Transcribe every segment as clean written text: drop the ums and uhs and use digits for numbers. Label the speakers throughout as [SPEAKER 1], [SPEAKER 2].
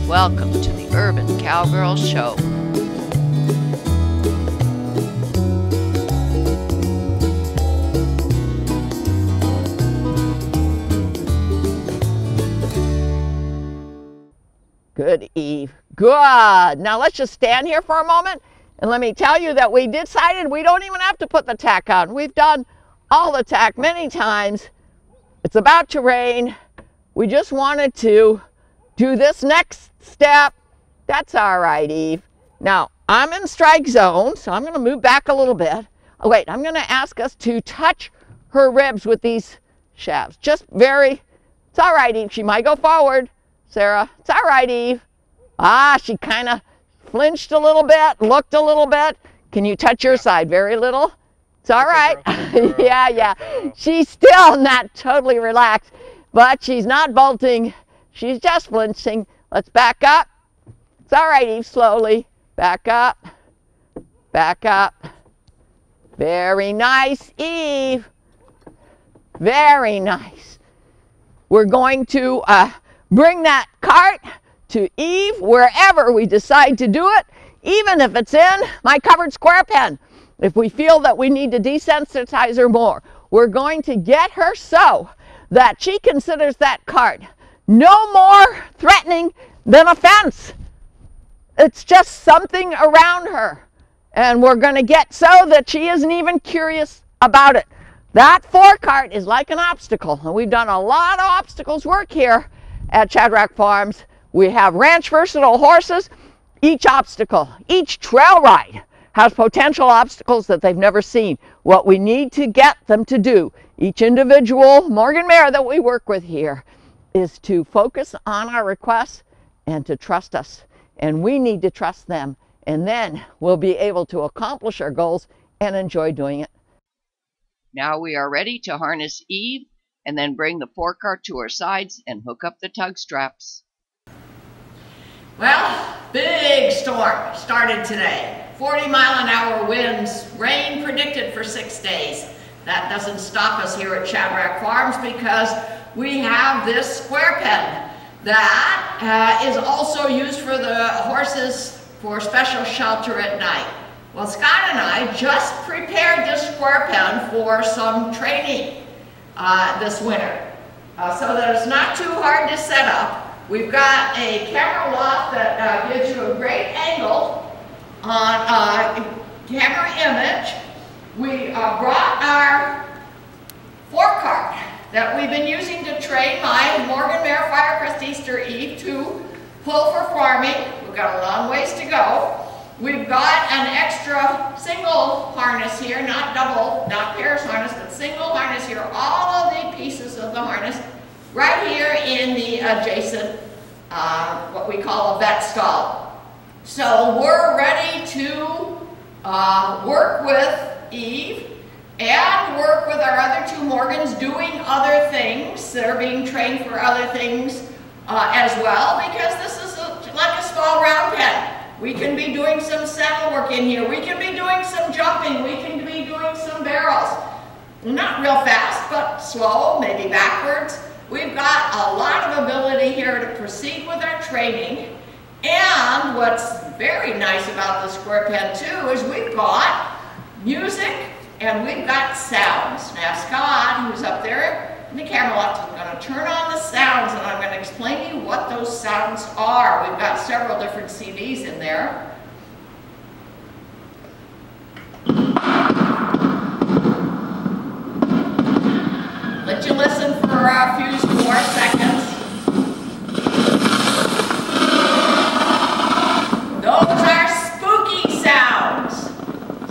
[SPEAKER 1] Welcome to the Urban Cowgirl Show. Good, Eve. Good. Now let's just stand here for a moment and let me tell you that we decided we don't even have to put the tack on. We've done all the tack many times. It's about to rain. We just wanted to do this next step. That's all right, Eve. Now, I'm in strike zone, so I'm going to move back a little bit. Oh, wait, I'm going to ask us to touch her ribs with these shafts. Just very, it's all right, Eve. She might go forward. Sarah, it's all right, Eve. Ah, she kind of flinched a little bit, looked a little bit. Can you touch your side? Very little. It's all right. Yeah. She's still not totally relaxed, but she's not bolting. She's just flinching. Let's back up. It's all right, Eve. Slowly. Back up. Back up. Very nice, Eve. Very nice. We're going to bring that cart to Eve wherever we decide to do it, even if it's in my covered square pen. If we feel that we need to desensitize her more, we're going to get her so that she considers that cart no more threatening than a fence. It's just something around her. And we're going to get so that she isn't even curious about it. That forecart is like an obstacle. And we've done a lot of obstacles work here at Shadrack Farms. We have ranch versatile horses. Each obstacle, each trail ride has potential obstacles that they've never seen. What we need to get them to do, each individual Morgan mare that we work with here, is to focus on our requests and to trust us. And we need to trust them. And then we'll be able to accomplish our goals and enjoy doing it. Now we are ready to harness Eve and then bring the forecart to her sides and hook up the tug straps. Well, big storm started today. 40-mile-an-hour winds, rain predicted for 6 days. That doesn't stop us here at Shadrack Farms because we have this square pen that is also used for the horses for special shelter at night. Well, Scott and I just prepared this square pen for some training this winter so that it's not too hard to set up. We've got a camera loft that gives you a great angle on camera image. We brought our forecart that we've been using to train my Morgan mare Firecrest Easter Eve to pull for farming. We've got a long ways to go. We've got an extra single harness here, not double, not pairs harness, but single harness here. All of the pieces of the harness right here in the adjacent, what we call a vet stall. So we're ready to work with Eve and work with our other two Morgans doing other things. They're being trained for other things as well, because this is like a small round pen. We can be doing some saddle work in here. We can be doing some jumping. We can be doing some barrels. Not real fast, but slow, maybe backwards. We've got a lot of ability here to proceed with our training. And what's very nice about the square pen too is we've got music and we've got sounds. Now Scott, who's up there in the camera loft, is going to turn on the sounds and I'm going to explain to you what those sounds are. We've got several different CDs in there. Let you listen for a few more seconds. Those are spooky sounds.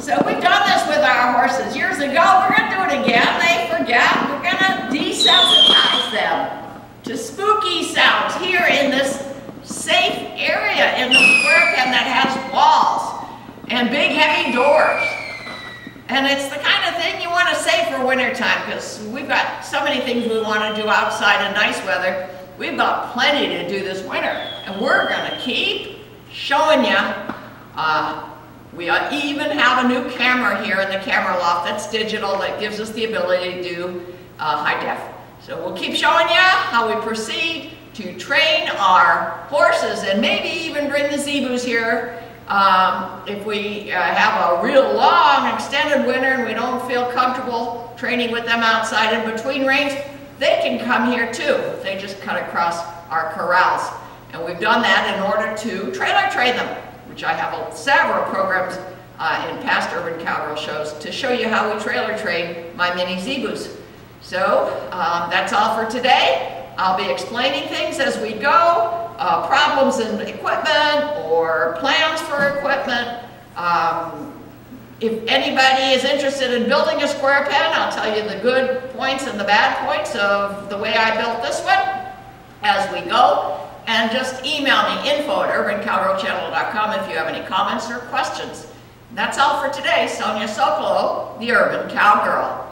[SPEAKER 1] So we've done this with our horses years ago. We're going to do it again. They forget. We're going to desensitize them to spooky sounds here in this safe area in the square pen that has walls and big heavy doors. And it's the kind of thing you want to save for wintertime because we've got so many things we want to do outside in nice weather. We've got plenty to do this winter. And we're going to keep showing you. We even have a new camera here in the camera loft that's digital that gives us the ability to do high def. So we'll keep showing you how we proceed to train our horses and maybe even bring the zebus here. If we have a real long extended winter and we don't feel comfortable training with them outside in between reins, they can come here too. They just cut across our corrals. And we've done that in order to trailer train them, which I have several programs in past Urban Cowgirl shows to show you how we trailer train my mini zebus. So that's all for today. I'll be explaining things as we go, problems in equipment or plans for equipment. If anybody is interested in building a square pen, I'll tell you the good points and the bad points of the way I built this one as we go. And just email me, info@urbancowgirlchannel.com if you have any comments or questions. And that's all for today. Sonia Sokolow, the Urban Cowgirl.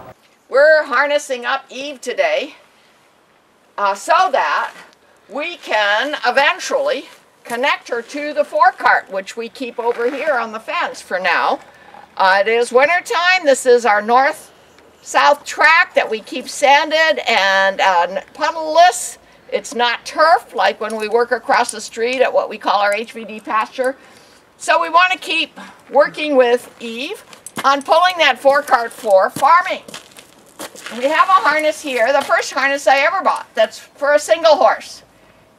[SPEAKER 1] We're harnessing up Eve today so that we can eventually connect her to the forecart, which we keep over here on the fence for now. It is winter time. This is our north-south track that we keep sanded and puddleless. It's not turf like when we work across the street at what we call our HVD pasture. So we want to keep working with Eve on pulling that forecart for farming. We have a harness here, the first harness I ever bought, that's for a single horse.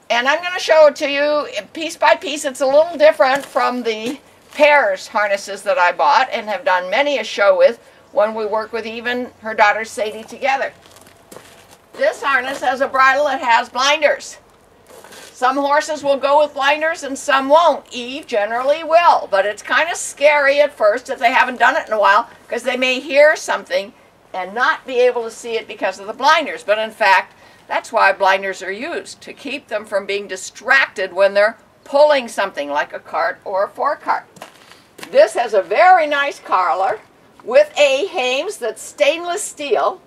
[SPEAKER 1] And I'm going to show it to you piece by piece. It's a little different from the pairs harnesses that I bought and have done many a show with when we work with Eve and her daughter Sadie together. This harness has a bridle that has blinders. Some horses will go with blinders and some won't. Eve generally will, but it's kind of scary at first if they haven't done it in a while because they may hear something and not be able to see it because of the blinders. But in fact, that's why blinders are used, to keep them from being distracted when they're pulling something like a cart or a forecart. This has a very nice collar with a hames that's stainless steel,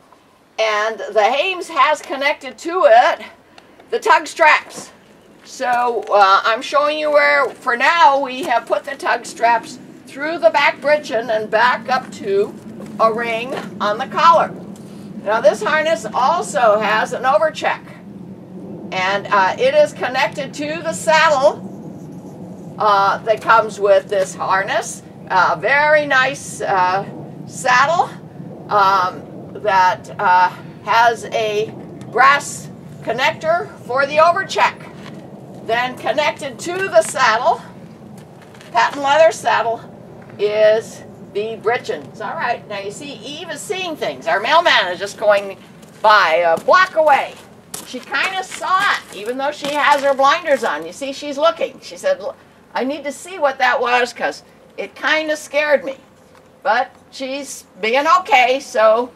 [SPEAKER 1] and the hames has connected to it the tug straps. So I'm showing you where, for now, we have put the tug straps through the back britchin and back up to a ring on the collar. Now this harness also has an overcheck, and it is connected to the saddle that comes with this harness. Very nice saddle that has a brass connector for the overcheck. Then connected to the saddle, patent leather saddle, is the britchins. All right, now you see Eve is seeing things. Our mailman is just going by a block away. She kind of saw it, even though she has her blinders on. You see, she's looking. She said, I need to see what that was because it kind of scared me. But she's being okay, so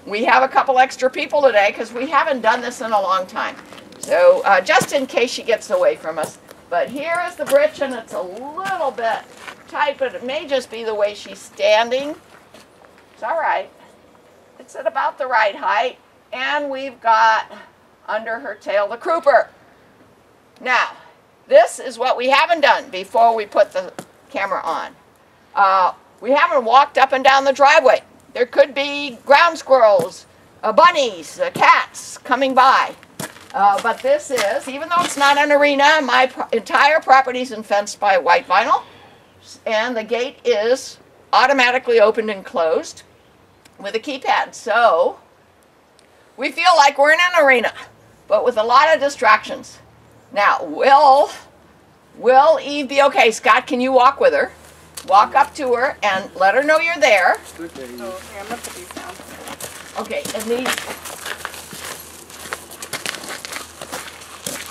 [SPEAKER 1] we have a couple extra people today because we haven't done this in a long time. So just in case she gets away from us. But here is the britchin. It's a little bit tight, but it may just be the way she's standing. It's all right. It's at about the right height. And we've got under her tail the crooper. Now, this is what we haven't done before we put the camera on. We haven't walked up and down the driveway. There could be ground squirrels, bunnies, cats coming by. But this is, even though it's not an arena, my entire property is fenced by white vinyl. And the gate is automatically opened and closed with a keypad. So we feel like we're in an arena, but with a lot of distractions. Now, will Eve be okay? Scott, can you walk with her? Walk up to her and let her know you're there.
[SPEAKER 2] Oh, okay, I'm going to put these down.
[SPEAKER 1] Okay, and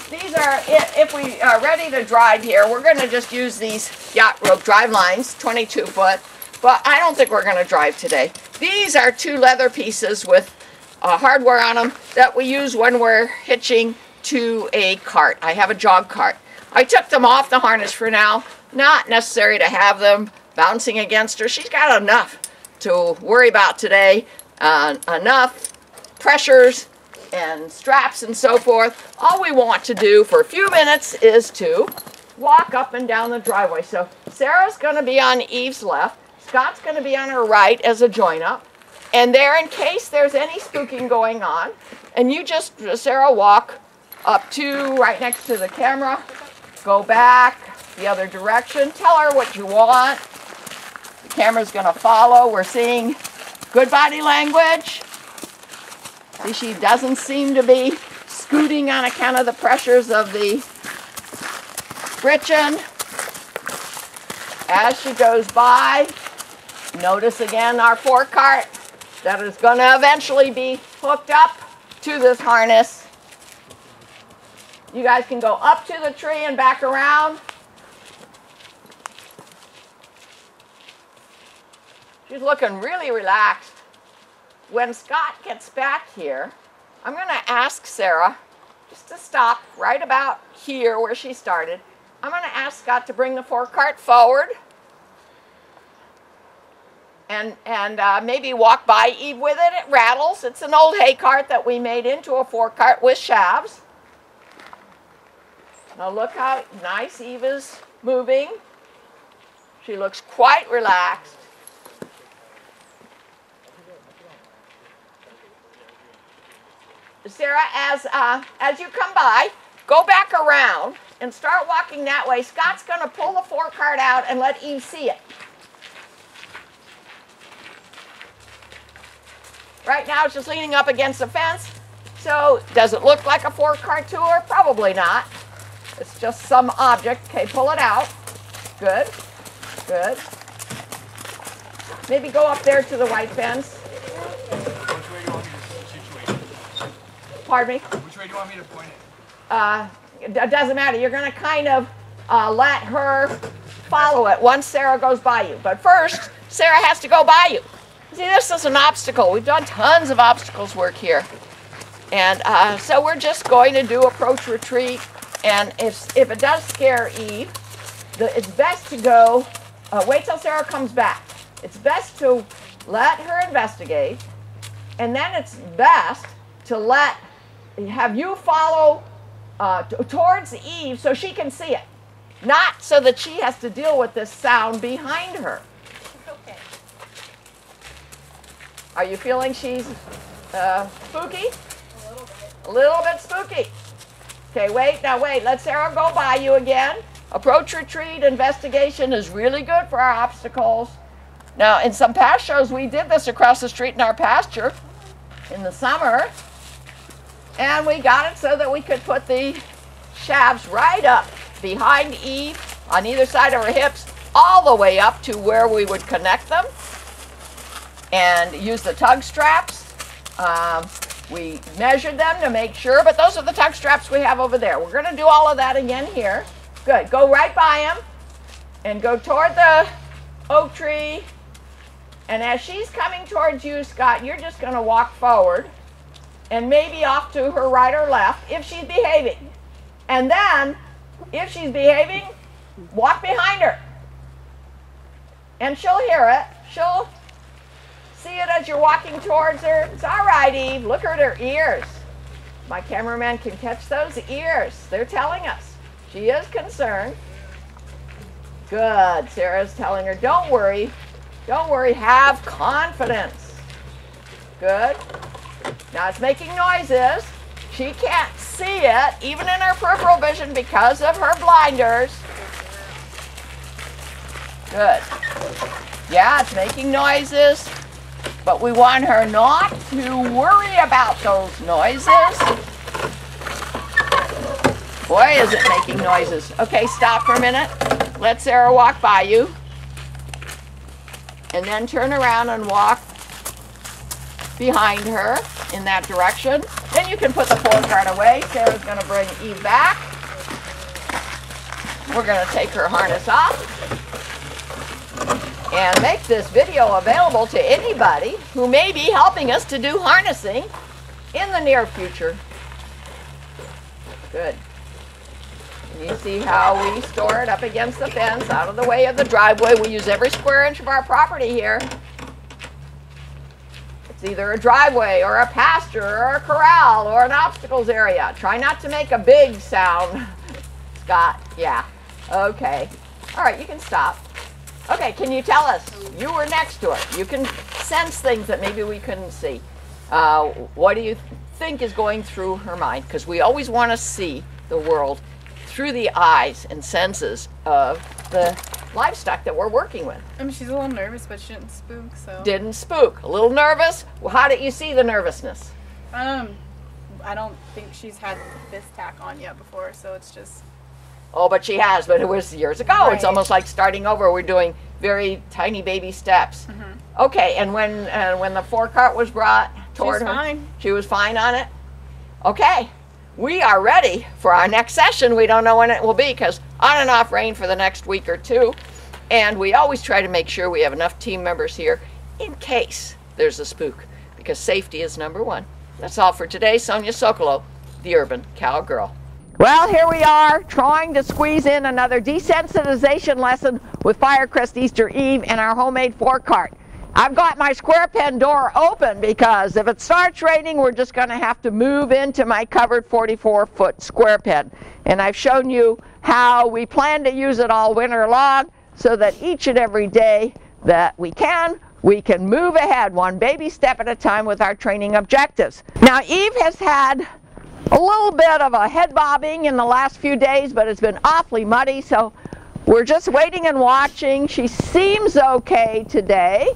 [SPEAKER 1] these are, if we are ready to drive here, we're going to just use these yacht rope drive lines, 22 foot, but I don't think we're going to drive today. These are two leather pieces with hardware on them that we use when we're hitching to a cart. I have a jog cart. I took them off the harness for now. Not necessary to have them bouncing against her. She's got enough to worry about today, enough pressures and straps and so forth. All we want to do for a few minutes is to walk up and down the driveway. So Sarah's going to be on Eve's left. Scott's going to be on her right as a join up. And there, in case there's any spooking going on, and you just, Sarah, walk up to right next to the camera. Go back the other direction. Tell her what you want. The camera's going to follow. We're seeing good body language. See, she doesn't seem to be scooting on account of the pressures of the britchin. As she goes by, notice again our forecart that is going to eventually be hooked up to this harness. You guys can go up to the tree and back around. She's looking really relaxed. When Scott gets back here, I'm going to ask Sarah just to stop right about here where she started. I'm going to ask Scott to bring the forecart forward and maybe walk by Eve with it. It rattles. It's an old hay cart that we made into a forecart with shafts. Now look how nice Eve is moving. She looks quite relaxed. Sarah, as you come by, go back around and start walking that way. Scott's going to pull the forecart out and let Eve see it. Right now it's just leaning up against the fence. So does it look like a forecart to her? Probably not. It's just some object. Okay, pull it out. Good. Good. Maybe go up there to the white fence.
[SPEAKER 3] Which way do you want me to situate it?
[SPEAKER 1] Pardon me?
[SPEAKER 3] Which way do you want me to point it?
[SPEAKER 1] It doesn't matter. You're going to kind of let her follow it once Sarah goes by you. But first, Sarah has to go by you. See, this is an obstacle. We've done tons of obstacles work here. And so we're just going to do approach retreat. And if it does scare Eve, it's best to go, wait till Sarah comes back. It's best to let her investigate. And then it's best to have you follow towards Eve so she can see it. Not so that she has to deal with this sound behind her.
[SPEAKER 2] Okay.
[SPEAKER 1] Are you feeling she's spooky?
[SPEAKER 2] A little bit.
[SPEAKER 1] A little bit spooky. Okay, wait, now wait. Let Sarah go by you again. Approach retreat investigation is really good for our obstacles. Now, in some past shows, we did this across the street in our pasture in the summer. And we got it so that we could put the shafts right up behind Eve on either side of her hips, all the way up to where we would connect them and use the tug straps. We measured them to make sure, but those are the tug straps we have over there. We're going to do all of that again here. Good. Go right by him and go toward the oak tree. And as she's coming towards you, Scott, you're just going to walk forward and maybe off to her right or left if she's behaving. And then, if she's behaving, walk behind her. And she'll hear it. She'll see it as you're walking towards her. It's all right, Eve. Look at her ears. My cameraman can catch those ears. They're telling us. She is concerned. Good. Sarah's telling her, don't worry. Don't worry. Have confidence. Good. Now it's making noises. She can't see it, even in her peripheral vision, because of her blinders. Good. Yeah, it's making noises. But we want her not to worry about those noises. Boy, is it making noises. Okay, stop for a minute. Let Sarah walk by you. And then turn around and walk behind her in that direction. Then you can put the forecart away. Sarah's going to bring Eve back. We're going to take her harness off and make this video available to anybody who may be helping us to do harnessing in the near future. Good. And you see how we store it up against the fence, out of the way of the driveway. We use every square inch of our property here. It's either a driveway or a pasture or a corral or an obstacles area. Try not to make a big sound, Scott. Yeah. Okay. All right, you can stop. Okay, can you tell us? You were next to it. You can sense things that maybe we couldn't see. What do you think is going through her mind? Because we always want to see the world through the eyes and senses of the livestock that we're working with.
[SPEAKER 2] I mean, she's a little nervous, but she didn't spook, so.
[SPEAKER 1] Didn't spook. A little nervous? Well, how did you see the nervousness?
[SPEAKER 2] I don't think she's had this tack on yet before, so it's just.
[SPEAKER 1] Oh, but she has, but it was years ago.
[SPEAKER 2] Right.
[SPEAKER 1] It's almost like starting over. We're doing very tiny baby steps. Okay, and when the forecart was brought toward her,
[SPEAKER 2] fine.
[SPEAKER 1] She was fine on it? Okay, we are ready for our next session. We don't know when it will be because on and off rain for the next week or two. And we always try to make sure we have enough team members here in case there's a spook, because safety is number one. That's all for today. Sonia Sokolow, the Urban Cowgirl. Well, here we are trying to squeeze in another desensitization lesson with Firecrest Easter Eve and our homemade forecart. I've got my square pen door open because if it starts raining, we're just going to have to move into my covered 44-foot square pen. And I've shown you how we plan to use it all winter long so that each and every day that we can move ahead one baby step at a time with our training objectives. Now, Eve has had a little bit of a head bobbing in the last few days, but it's been awfully muddy, so we're just waiting and watching. She seems okay today.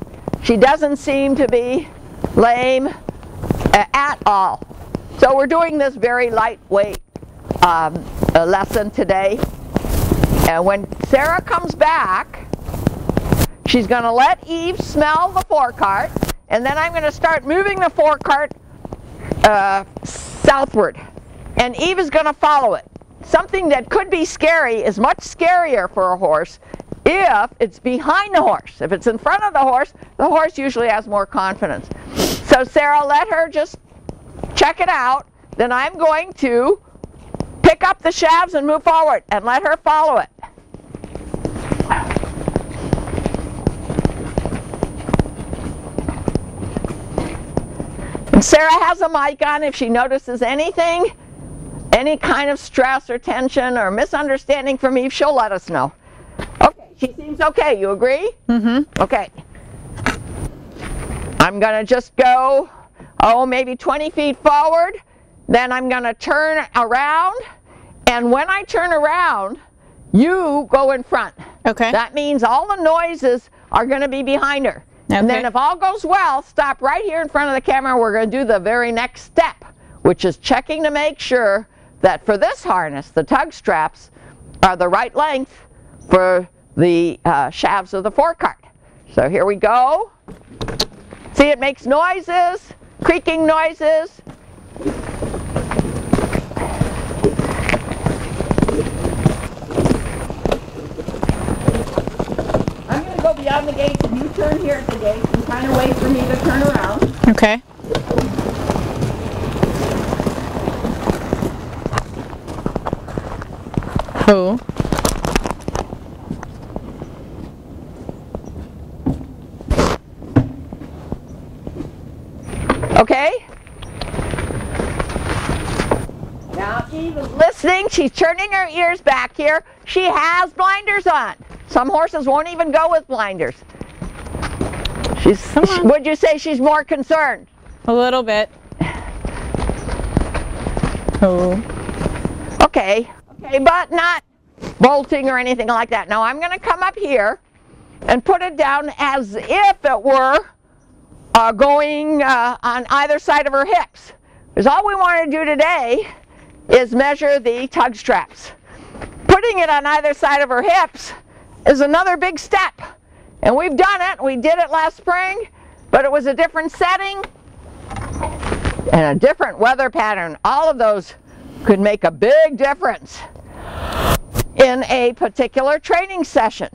[SPEAKER 1] She doesn't seem to be lame at all. So we're doing this very lightweight lesson today. And when Sarah comes back, she's going to let Eve smell the forecart, and then I'm going to start moving the forecart southward. And Eve is going to follow it. Something that could be scary is much scarier for a horse if it's behind the horse. If it's in front of the horse usually has more confidence. So Sarah, let her just check it out. Then I'm going to pick up the shafts and move forward and let her follow it. And Sarah has a mic on. If she notices anything, any kind of stress or tension or misunderstanding from Eve, she'll let us know. Okay, she seems okay. You agree? Mm-hmm. Okay. I'm going to just go, maybe 20 feet forward. Then I'm going to turn around. And when I turn around, you go in front.
[SPEAKER 2] Okay.
[SPEAKER 1] That means all the noises are going to be behind her. Okay. And then if all goes well, stop right here in front of the camera. We're going to do the very next step, which is checking to make sure that for this harness, the tug straps are the right length for the shafts of the forecart. So here we go. See, it makes noises, creaking noises. I'm going to go beyond the gate and you turn here at the gate and kind of wait for me to turn around.
[SPEAKER 2] Okay. Who?
[SPEAKER 1] Okay. Now Eve is listening. She's turning her ears back here. She has blinders on. Some horses won't even go with blinders. Would you say she's more concerned?
[SPEAKER 2] A little bit. Who?
[SPEAKER 1] Okay. Okay, but not bolting or anything like that. Now I'm going to come up here and put it down as if it were going on either side of her hips. Because all we want to do today is measure the tug straps. Putting it on either side of her hips is another big step. And we've done it. We did it last spring, but it was a different setting and a different weather pattern. All of those could make a big difference in a particular training session.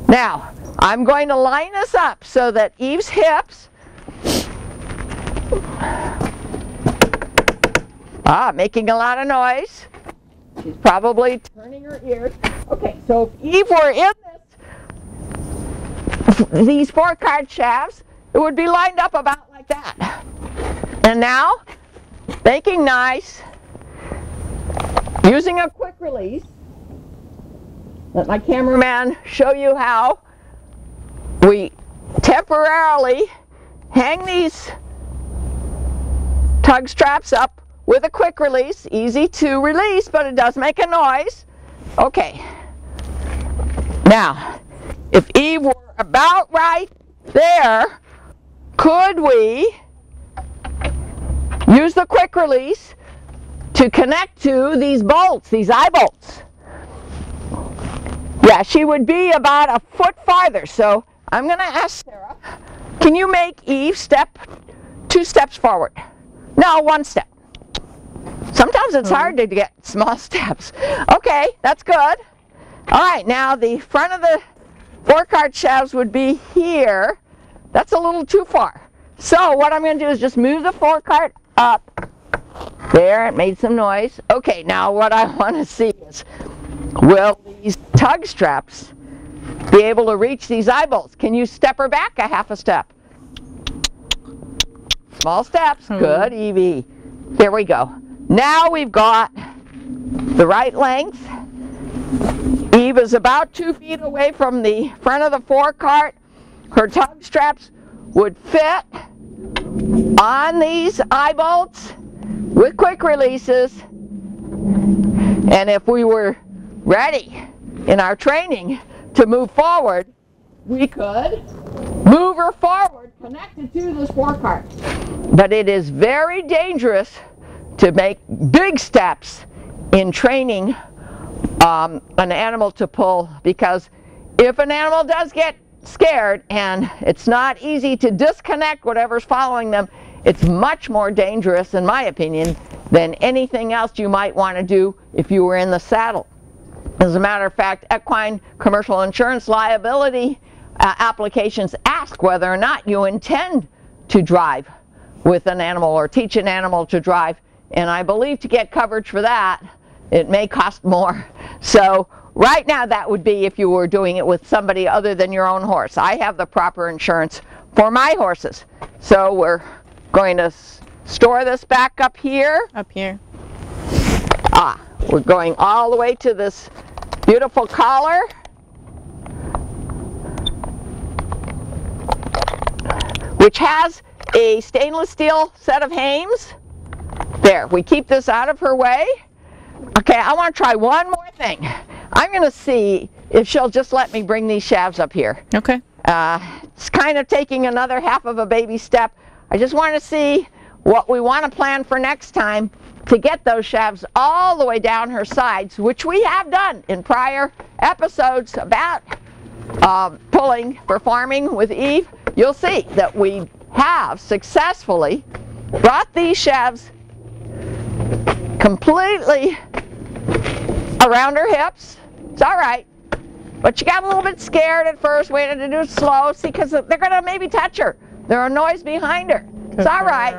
[SPEAKER 1] Now, I'm going to line this up so that Eve's hips making a lot of noise. She's probably turning her ears. Okay, so if Eve were in these forecart shafts, it would be lined up about like that. And now, making nice, using a quick release. Let my cameraman show you how we temporarily hang these tug straps up with a quick release. Easy to release, but it does make a noise. Okay. Now, if Eve were about right there, could we use the quick release to connect to these bolts, these eye bolts? Yeah, she would be about a foot farther. So I'm going to ask Sarah, can you make Eve step 2 steps forward? No, 1 step. Sometimes it's hard to get small steps. Okay, that's good. All right, now the front of the Forecart shafts would be here. That's a little too far. So what I'm going to do is just move the Forecart up. There, it made some noise. Okay, now what I want to see is, will these tug straps be able to reach these eye bolts? Can you step her back a half a step? Small steps. Good, Evie. There we go. Now we've got the right length. Eve is about 2 feet away from the front of the Forecart. Her tug straps would fit on these eye bolts with quick releases. And if we were ready in our training to move forward, we could move her forward connected to this Forecart. But it is very dangerous to make big steps in training an animal to pull, because if an animal does get scared and it's not easy to disconnect whatever's following them, it's much more dangerous, in my opinion, than anything else you might want to do if you were in the saddle. As a matter of fact, equine commercial insurance liability applications ask whether or not you intend to drive with an animal or teach an animal to drive, and I believe to get coverage for that it may cost more. So right now that would be if you were doing it with somebody other than your own horse. I have the proper insurance for my horses. So we're going to store this back up here.
[SPEAKER 2] Up here.
[SPEAKER 1] We're going all the way to this beautiful collar. Which has a stainless steel set of hames. There, we keep this out of her way. Okay, I want to try one more thing. I'm going to see if she'll just let me bring these shafts up here.
[SPEAKER 2] Okay.
[SPEAKER 1] It's kind of taking another half of a baby step. I just want to see what we want to plan for next time to get those shafts all the way down her sides, which we have done in prior episodes about pulling for farming with Eve. You'll see that we have successfully brought these shafts completely around her hips. It's all right. But she got a little bit scared at first, waited to do it slow, see, because they're going to maybe touch her. There's a noise behind her. It's all right.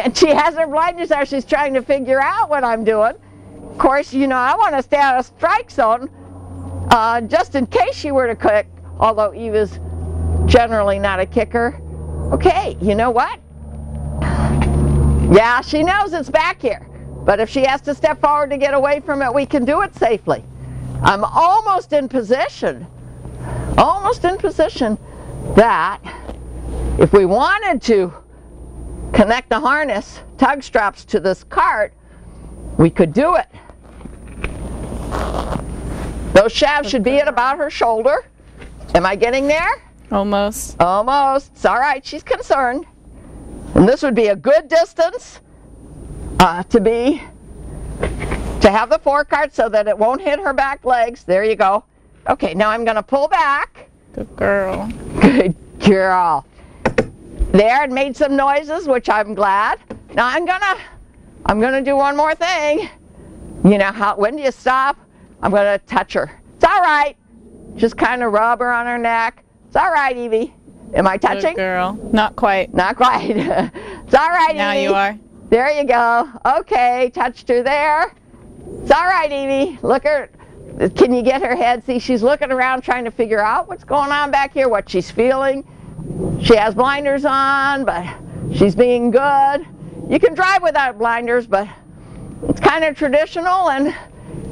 [SPEAKER 1] And she has her blinders out. She's trying to figure out what I'm doing. Of course, you know, I want to stay out of strike zone just in case she were to kick, although Eve is generally not a kicker. Okay, you know what? Yeah, she knows it's back here. But if she has to step forward to get away from it, we can do it safely. I'm almost in position that if we wanted to connect the harness tug straps to this cart, we could do it. Those shafts should be at about her shoulder. Am I getting there?
[SPEAKER 2] Almost.
[SPEAKER 1] Almost. It's all right. She's concerned. And this would be a good distance to have the Forecart so that it won't hit her back legs. There you go. Okay, now I'm going to pull back.
[SPEAKER 2] Good girl.
[SPEAKER 1] Good girl. There, it made some noises, which I'm glad. Now I'm gonna do one more thing. You know how, when do you stop? I'm gonna touch her. It's all right. Just kind of rub her on her neck. It's all right, Evie. Am I touching?
[SPEAKER 2] Good girl. Not quite.
[SPEAKER 1] Not quite. It's all right,
[SPEAKER 2] now
[SPEAKER 1] Evie.
[SPEAKER 2] You are.
[SPEAKER 1] There you go. Okay, touched her there. It's all right, Evie. Look her. Can you get her head? See, she's looking around trying to figure out what's going on back here, what she's feeling. She has blinders on, but she's being good. You can drive without blinders, but it's kind of traditional, and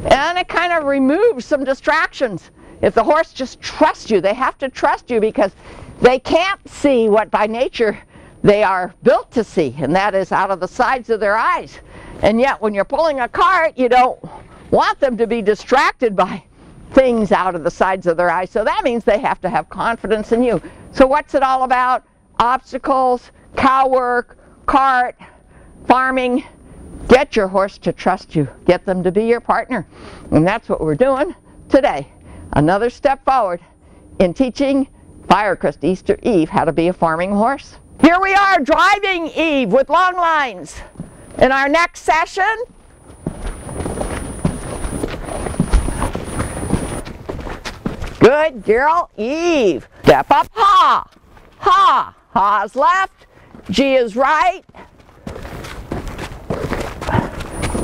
[SPEAKER 1] it kind of removes some distractions. If the horse just trusts you, they have to trust you because they can't see what by nature they are built to see, and that is out of the sides of their eyes. And yet when you're pulling a cart, you don't want them to be distracted by things out of the sides of their eyes. So that means they have to have confidence in you. So what's it all about? Obstacles, cow work, cart, farming. Get your horse to trust you. Get them to be your partner. And that's what we're doing today. Another step forward in teaching Firecrest Easter Eve how to be a farming horse. Here we are driving Eve with long lines. In our next session, good girl, Eve. Step up, ha, ha. Ha's left, G is right.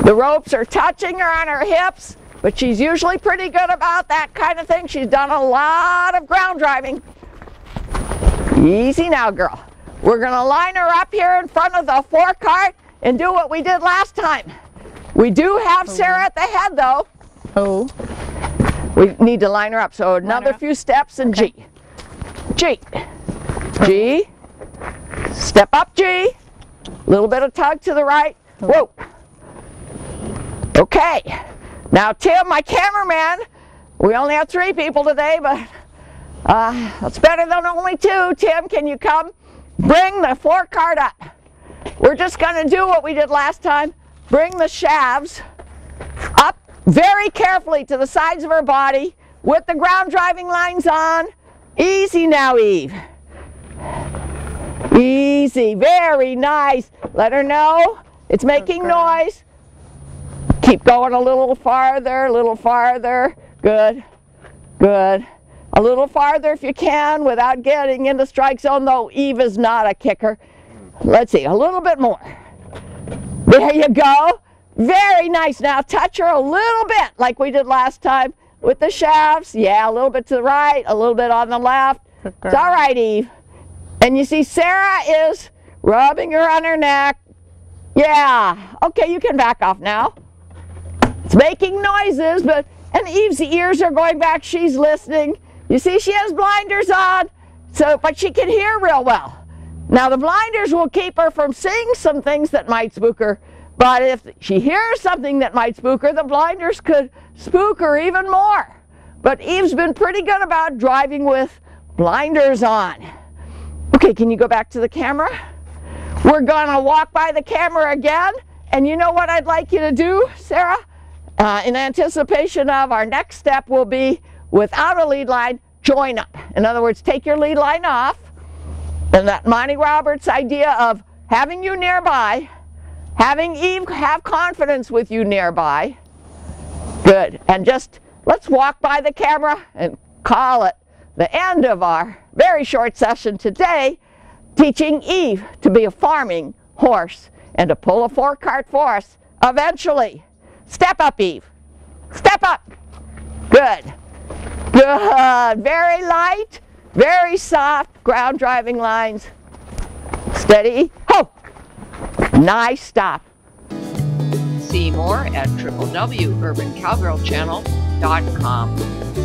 [SPEAKER 1] The ropes are touching her on her hips, but she's usually pretty good about that kind of thing. She's done a lot of ground driving. Easy now, girl. We're going to line her up here in front of the forecart and do what we did last time. We do have Sarah at the head, though.
[SPEAKER 2] Oh.
[SPEAKER 1] We need to line her up. So another few steps and okay. G. G. G. Step up, G. Little bit of tug to the right. Whoa. Okay. Now Tim, my cameraman, we only have 3 people today, but that's better than only 2. Tim, can you come bring the forecart up? We're just going to do what we did last time. Bring the shafts up very carefully to the sides of her body with the ground driving lines on. Easy now, Eve. Easy. Very nice. Let her know it's making noise. Keep going a little farther, a little farther. Good. Good. A little farther if you can without getting into strike zone, though Eve is not a kicker. Let's see, a little bit more. There you go. Very nice. Now touch her a little bit like we did last time with the shafts. Yeah, a little bit to the right, a little bit on the left. It's all right, Eve. And you see Sarah is rubbing her on her neck. Yeah. Okay, you can back off now. It's making noises, and Eve's ears are going back. She's listening. You see she has blinders on, but she can hear real well. Now the blinders will keep her from seeing some things that might spook her, but if she hears something that might spook her, the blinders could spook her even more. But Eve's been pretty good about driving with blinders on. Okay, can you go back to the camera? We're gonna walk by the camera again, and you know what I'd like you to do, Sarah? In anticipation of our next step will be, without a lead line, join up. In other words, take your lead line off, and that Monty Roberts idea of having you nearby, having Eve have confidence with you nearby. Good. And just let's walk by the camera and call it the end of our very short session today, teaching Eve to be a farming horse and to pull a forecart for us eventually. Step up, Eve. Step up. Good. Good. Very light, very soft ground driving lines. Steady. Ho! Nice stop.
[SPEAKER 4] See more at www.urbancowgirlchannel.com.